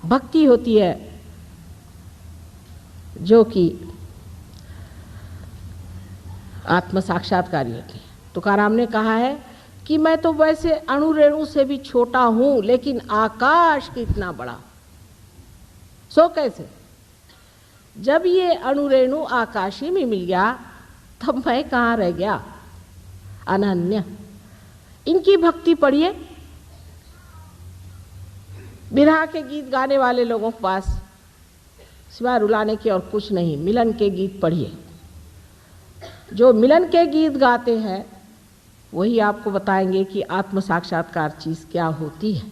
भक्ति होती है जो कि आत्म साक्षात्कारी होती है। तुकाराम ने कहा है कि मैं तो वैसे अणु रेणु से भी छोटा हूं, लेकिन आकाश कितना बड़ा। सो कैसे? जब ये अणु रेणु आकाशी में मिल गया तब मैं कहाँ रह गया? अनन्य। इनकी भक्ति पढ़िए। बिरहा के गीत गाने वाले लोगों के पास सिवाय रुलाने के और कुछ नहीं। मिलन के गीत पढ़िए। जो मिलन के गीत गाते हैं वही आपको बताएंगे कि आत्म साक्षात्कार चीज क्या होती है।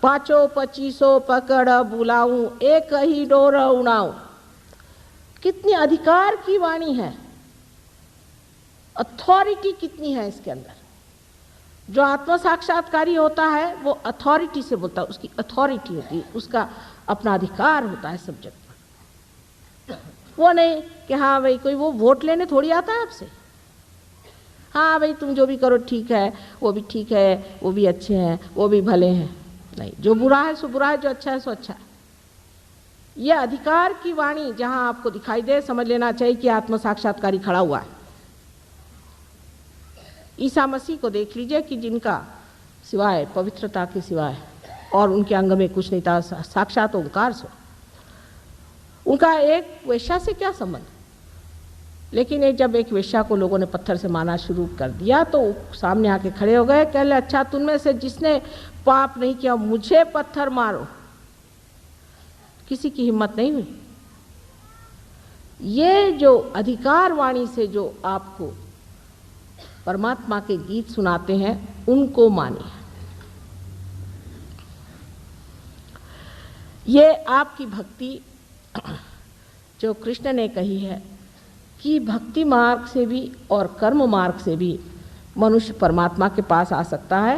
पाँचों पच्चीसों पकड़ बुलाऊं, एक ही डोर उड़ाऊं। कितनी अधिकार की वाणी है, अथॉरिटी कितनी है इसके अंदर। जो आत्म साक्षात्कारी होता है वो अथॉरिटी से बोलता है, उसकी अथॉरिटी होती है, उसका अपना अधिकार होता है सब्जेक्ट पर। वो नहीं कि हाँ भाई कोई वो वोट लेने थोड़ी आता है आपसे। हाँ भाई तुम जो भी करो ठीक है, वो भी ठीक है, वो भी अच्छे हैं, वो भी भले हैं। नहीं, जो बुरा है सो बुरा है, जो अच्छा है सो अच्छा है। यह अधिकार की वाणी जहां आपको दिखाई दे, समझ लेना चाहिए कि आत्म साक्षात्कारी खड़ा हुआ है। ईसा मसीह को देख लीजिए कि जिनका सिवाय पवित्रता के सिवाय और उनके अंग में कुछ नहीं था, साक्षात ओंकार सो। उनका एक वेश्या से क्या संबंध? लेकिन जब एक वेश्या को लोगों ने पत्थर से मारना शुरू कर दिया तो सामने आके खड़े हो गए, कह ले अच्छा तुम में से जिसने पाप नहीं किया मुझे पत्थर मारो। किसी की हिम्मत नहीं हुई। ये जो अधिकार वाणी से जो आपको परमात्मा के गीत सुनाते हैं उनको मानिए। ये आपकी भक्ति जो कृष्ण ने कही है कि भक्ति मार्ग से भी और कर्म मार्ग से भी मनुष्य परमात्मा के पास आ सकता है,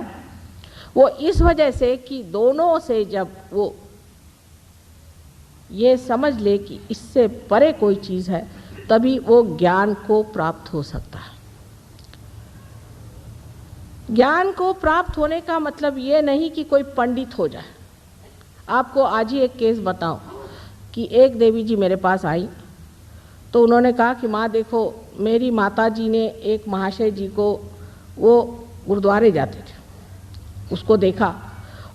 वो इस वजह से कि दोनों से जब वो ये समझ ले कि इससे परे कोई चीज़ है तभी वो ज्ञान को प्राप्त हो सकता है। ज्ञान को प्राप्त होने का मतलब ये नहीं कि कोई पंडित हो जाए। आपको आज ही एक केस बताऊं कि एक देवी जी मेरे पास आई तो उन्होंने कहा कि माँ देखो मेरी माता जी ने एक महाशय जी को, वो गुरुद्वारे जाते थे, उसको देखा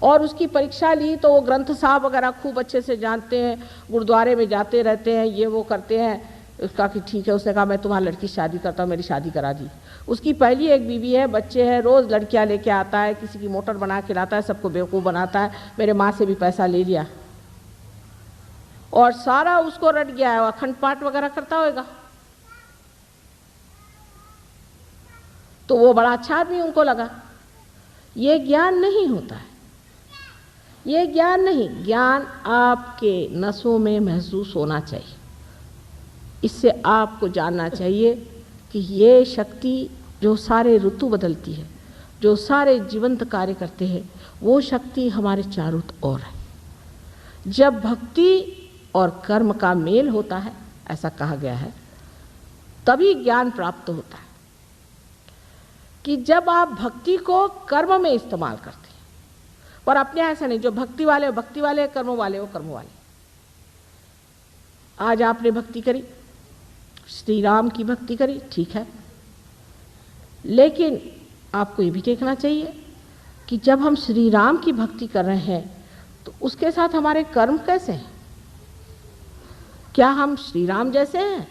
और उसकी परीक्षा ली तो वो ग्रंथ साहब वगैरह खूब अच्छे से जानते हैं, गुरुद्वारे में जाते रहते हैं, ये वो करते हैं। उसका कि ठीक है, उसने कहा मैं तुम्हारी लड़की शादी करता हूँ, मेरी शादी करा दी। उसकी पहली एक बीवी है, बच्चे हैं, रोज़ लड़कियाँ लेके आता है, किसी की मोटर बना के लाता है, सबको बेवकूफ़ बनाता है। मेरे माँ से भी पैसा ले लिया और सारा उसको रट गया है। अखंड पाठ वगैरह करता होगा तो वो बड़ा अच्छा आदमी उनको लगा। ये ज्ञान नहीं होता है, ये ज्ञान नहीं। ज्ञान आपके नसों में महसूस होना चाहिए। इससे आपको जानना चाहिए कि ये शक्ति जो सारे ऋतु बदलती है, जो सारे जीवंत कार्य करते हैं, वो शक्ति हमारे चारों ओर है। जब भक्ति और कर्म का मेल होता है, ऐसा कहा गया है, तभी ज्ञान प्राप्त होता है। कि जब आप भक्ति को कर्म में इस्तेमाल करते हैं, और अपने ऐसा नहीं, जो भक्ति वाले भक्ति वाले, कर्म वाले वो कर्म वाले। आज आपने भक्ति करी, श्री राम की भक्ति करी, ठीक है, लेकिन आपको ये भी देखना चाहिए कि जब हम श्री राम की भक्ति कर रहे हैं तो उसके साथ हमारे कर्म कैसे हैं? क्या हम श्री राम जैसे हैं?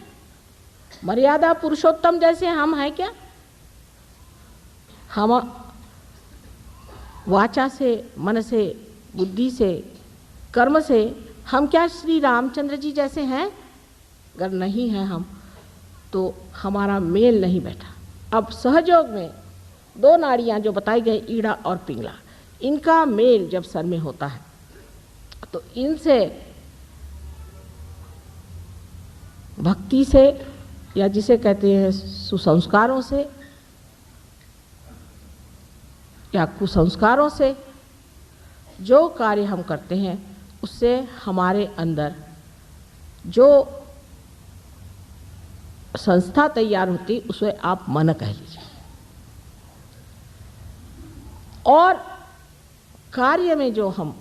मर्यादा पुरुषोत्तम जैसे हम हैं क्या? हम वाचा से, मन से, बुद्धि से, कर्म से हम क्या श्री रामचंद्र जी जैसे हैं? अगर नहीं हैं हम तो हमारा मेल नहीं बैठा। अब सहयोग में दो नाड़ियाँ जो बताई गई, ईड़ा और पिंगला, इनका मेल जब सर में होता है तो इनसे भक्ति से, या जिसे कहते हैं सुसंस्कारों से या कुसंस्कारों से जो कार्य हम करते हैं उससे हमारे अंदर जो संस्था तैयार होती, उसे आप मन कह लीजिए। और कार्य में जो हम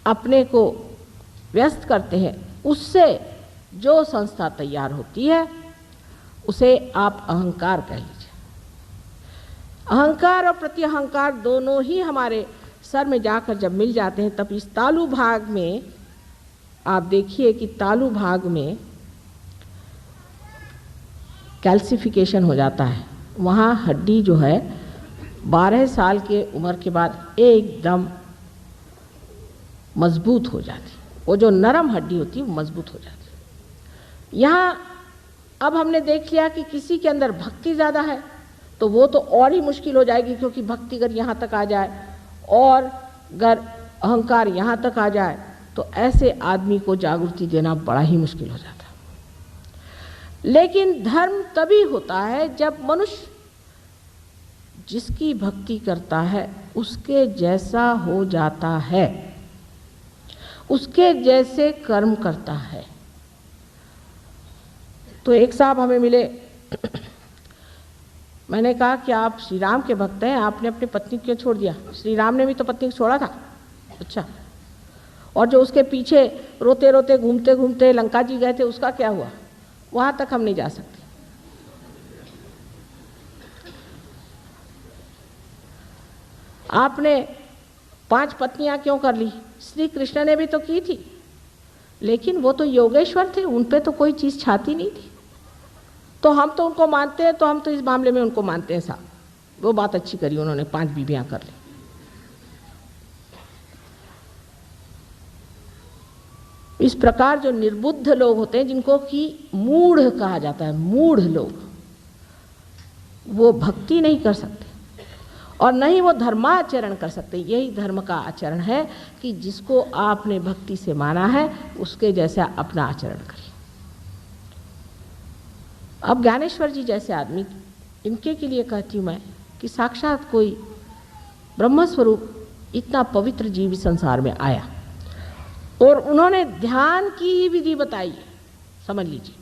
अपने को व्यस्त करते हैं, उससे जो संस्था तैयार होती है उसे आप अहंकार कह लीजिए। अहंकार और प्रत्यहंकार दोनों ही हमारे सर में जाकर जब मिल जाते हैं, तब इस तालु भाग में आप देखिए कि तालु भाग में कैल्सिफिकेशन हो जाता है। वहाँ हड्डी जो है 12 साल के उम्र के बाद एकदम मजबूत हो जाती, वो जो नरम हड्डी होती है वो मजबूत हो जाती। यहाँ अब हमने देख लिया कि किसी के अंदर भक्ति ज़्यादा है तो वो तो और ही मुश्किल हो जाएगी, क्योंकि भक्ति अगर यहाँ तक आ जाए और अगर अहंकार यहाँ तक आ जाए तो ऐसे आदमी को जागृति देना बड़ा ही मुश्किल हो जाता है। लेकिन धर्म तभी होता है जब मनुष्य जिसकी भक्ति करता है उसके जैसा हो जाता है, उसके जैसे कर्म करता है। तो एक साहब हमें मिले, मैंने कहा कि आप श्री राम के भक्त हैं, आपने अपनी पत्नी क्यों छोड़ दिया? श्री राम ने भी तो पत्नी को छोड़ा था। अच्छा, और जो उसके पीछे रोते रोते घूमते घूमते लंका जी गए थे उसका क्या हुआ? वहाँ तक हम नहीं जा सकते। आपने 5 पत्नियां क्यों कर ली? श्री कृष्ण ने भी तो की थी, लेकिन वो तो योगेश्वर थे, उन पे तो कोई चीज़ छाती नहीं थी। तो हम तो उनको मानते हैं, तो हम तो इस मामले में उनको मानते हैं साहब, वो बात अच्छी करी उन्होंने, 5 बीवियां कर ली। इस प्रकार जो निर्बुद्ध लोग होते हैं, जिनको कि मूढ़ कहा जाता है, मूढ़ लोग, वो भक्ति नहीं कर सकते और न ही वो धर्माचरण कर सकते। यही धर्म का आचरण है कि जिसको आपने भक्ति से माना है उसके जैसा अपना आचरण करिए। अब ज्ञानेश्वर जी जैसे आदमी, इनके के लिए कहती हूँ मैं कि साक्षात कोई ब्रह्मस्वरूप इतना पवित्र जीव संसार में आया और उन्होंने ध्यान की ही विधि बताई है, समझ लीजिए,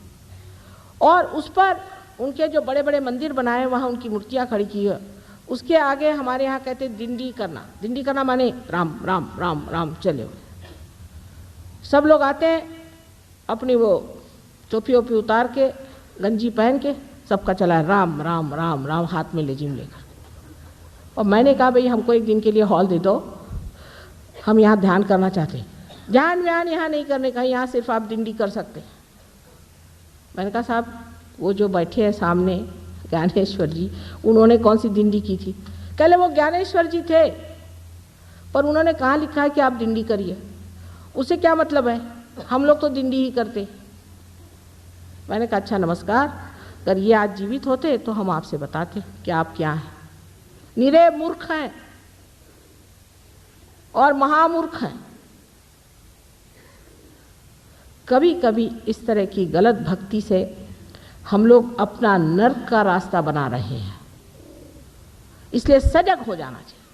और उस पर उनके जो बड़े बड़े मंदिर बनाए वहाँ उनकी मूर्तियाँ खड़ी की है। उसके आगे हमारे यहाँ कहते दिंडी करना, दिंडी करना माने राम राम राम राम चले हुए। सब लोग आते हैं अपनी वो टोपी ओपी उतार के, गंजी पहन के, सबका चला है राम राम राम राम, हाथ में लेजिम लेकर। और मैंने कहा भाई हमको एक दिन के लिए हॉल दे दो, हम यहाँ ध्यान करना चाहते हैं। ध्यान व्यान यहाँ नहीं करने का, यहाँ सिर्फ आप दिंडी कर सकते हैं। मैंने कहा साहब वो जो बैठे हैं सामने ज्ञानेश्वर जी, उन्होंने कौन सी दिंडी की थी? कहले वो ज्ञानेश्वर जी थे, पर उन्होंने कहाँ लिखा है कि आप दिंडी करिए? उसे क्या मतलब है? हम लोग तो दिंडी ही करते। मैंने कहा अच्छा नमस्कार, अगर ये आज जीवित होते तो हम आपसे बताते कि आप क्या हैं। निरे मूर्ख हैं और महामूर्ख हैं। कभी कभी इस तरह की गलत भक्ति से हम लोग अपना नर्क का रास्ता बना रहे हैं। इसलिए सजग हो जाना चाहिए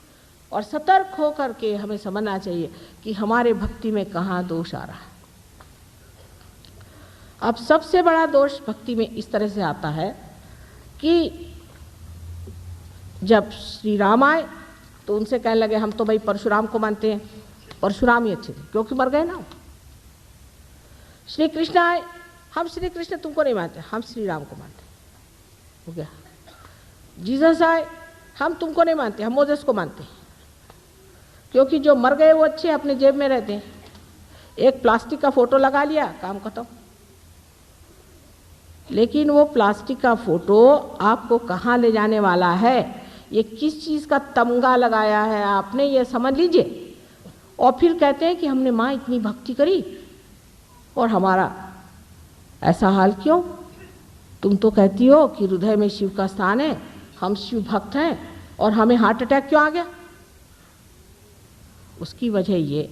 और सतर्क होकर के हमें समझना चाहिए कि हमारे भक्ति में कहाँ दोष आ रहा है। अब सबसे बड़ा दोष भक्ति में इस तरह से आता है कि जब श्री राम आए तो उनसे कहने लगे हम तो भाई परशुराम को मानते हैं, परशुराम ही अच्छे थे क्योंकि मर गए ना। श्री कृष्ण आए, हम श्री कृष्ण तुमको नहीं मानते, हम श्री राम को मानते, हो गया। जीसस आए, हम तुमको नहीं मानते, हम मोसेस को मानते, क्योंकि जो मर गए वो अच्छे अपने जेब में रहते हैं। एक प्लास्टिक का फोटो लगा लिया, काम खत्म। लेकिन वो प्लास्टिक का फोटो आपको कहाँ ले जाने वाला है, ये किस चीज़ का तमगा लगाया है आपने, ये समझ लीजिए। और फिर कहते हैं कि हमने माँ इतनी भक्ति करी और हमारा ऐसा हाल क्यों? तुम तो कहती हो कि हृदय में शिव का स्थान है, हम शिव भक्त हैं, और हमें हार्ट अटैक क्यों आ गया? उसकी वजह ये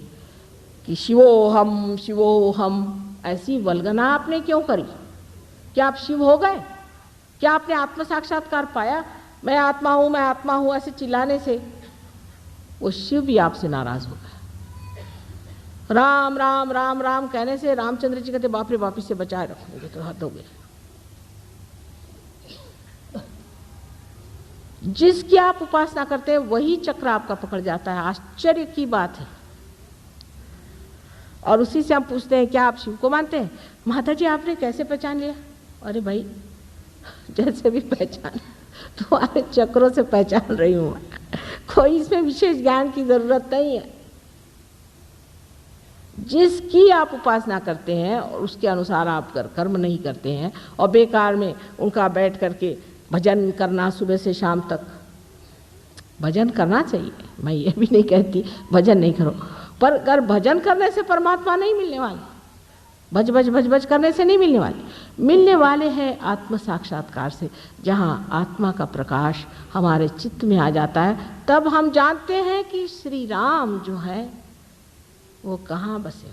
कि शिवो हम ऐसी वल्गना आपने क्यों करी? क्या आप शिव हो गए? क्या आपने आत्म साक्षात्कार पाया? मैं आत्मा हूँ ऐसे चिल्लाने से वो शिव भी आपसे नाराज हो गए। राम राम राम राम कहने से रामचंद्र जी कहते बाप रे बाप, इससे बचाए रखोगे तो हद हो गई। जिसकी आप उपासना करते हैं वही चक्र आपका पकड़ जाता है। आश्चर्य की बात है और उसी से हम पूछते हैं क्या आप शिव को मानते हैं? माता जी आपने कैसे पहचान लिया? अरे भाई जैसे भी पहचान, तुम्हारे चक्रों से पहचान रही हूँ, कोई इसमें विशेष ज्ञान की जरूरत नहीं है। जिसकी आप उपासना करते हैं और उसके अनुसार आप कर्म नहीं करते हैं और बेकार में उनका बैठ करके भजन करना सुबह से शाम तक, भजन करना चाहिए, मैं ये भी नहीं कहती भजन नहीं करो, पर अगर भजन करने से परमात्मा नहीं मिलने वाले, भज भज भज भज करने से नहीं मिलने वाले, मिलने वाले हैं आत्म साक्षात्कार से, जहाँ आत्मा का प्रकाश हमारे चित्त में आ जाता है। तब हम जानते हैं कि श्री राम जो है वो कहाँ बसे हुए।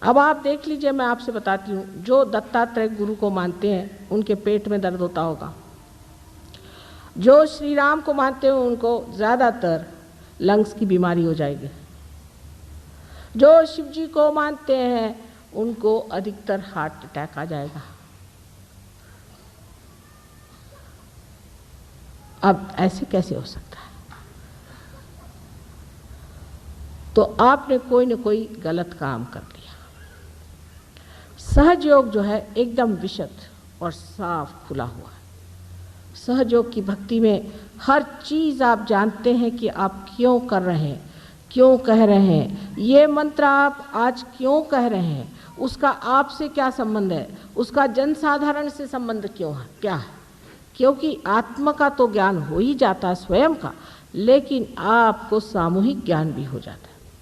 अब आप देख लीजिए, मैं आपसे बताती हूँ, जो दत्तात्रेय गुरु को मानते हैं उनके पेट में दर्द होता होगा, जो श्री राम को मानते हैं उनको ज़्यादातर लंग्स की बीमारी हो जाएगी, जो शिव जी को मानते हैं उनको अधिकतर हार्ट अटैक आ जाएगा। अब ऐसे कैसे हो सकता है? तो आपने कोई न कोई गलत काम कर लिया। सहजयोग जो है एकदम विशुद्ध और साफ खुला हुआ है। सहजयोग की भक्ति में हर चीज़ आप जानते हैं कि आप क्यों कर रहे हैं, क्यों कह रहे हैं, ये मंत्र आप आज क्यों कह रहे हैं, उसका आपसे क्या संबंध है, उसका जनसाधारण से संबंध क्यों है, क्या है? क्योंकि आत्मा का तो ज्ञान हो ही जाता है स्वयं का, लेकिन आपको सामूहिक ज्ञान भी हो जाता है।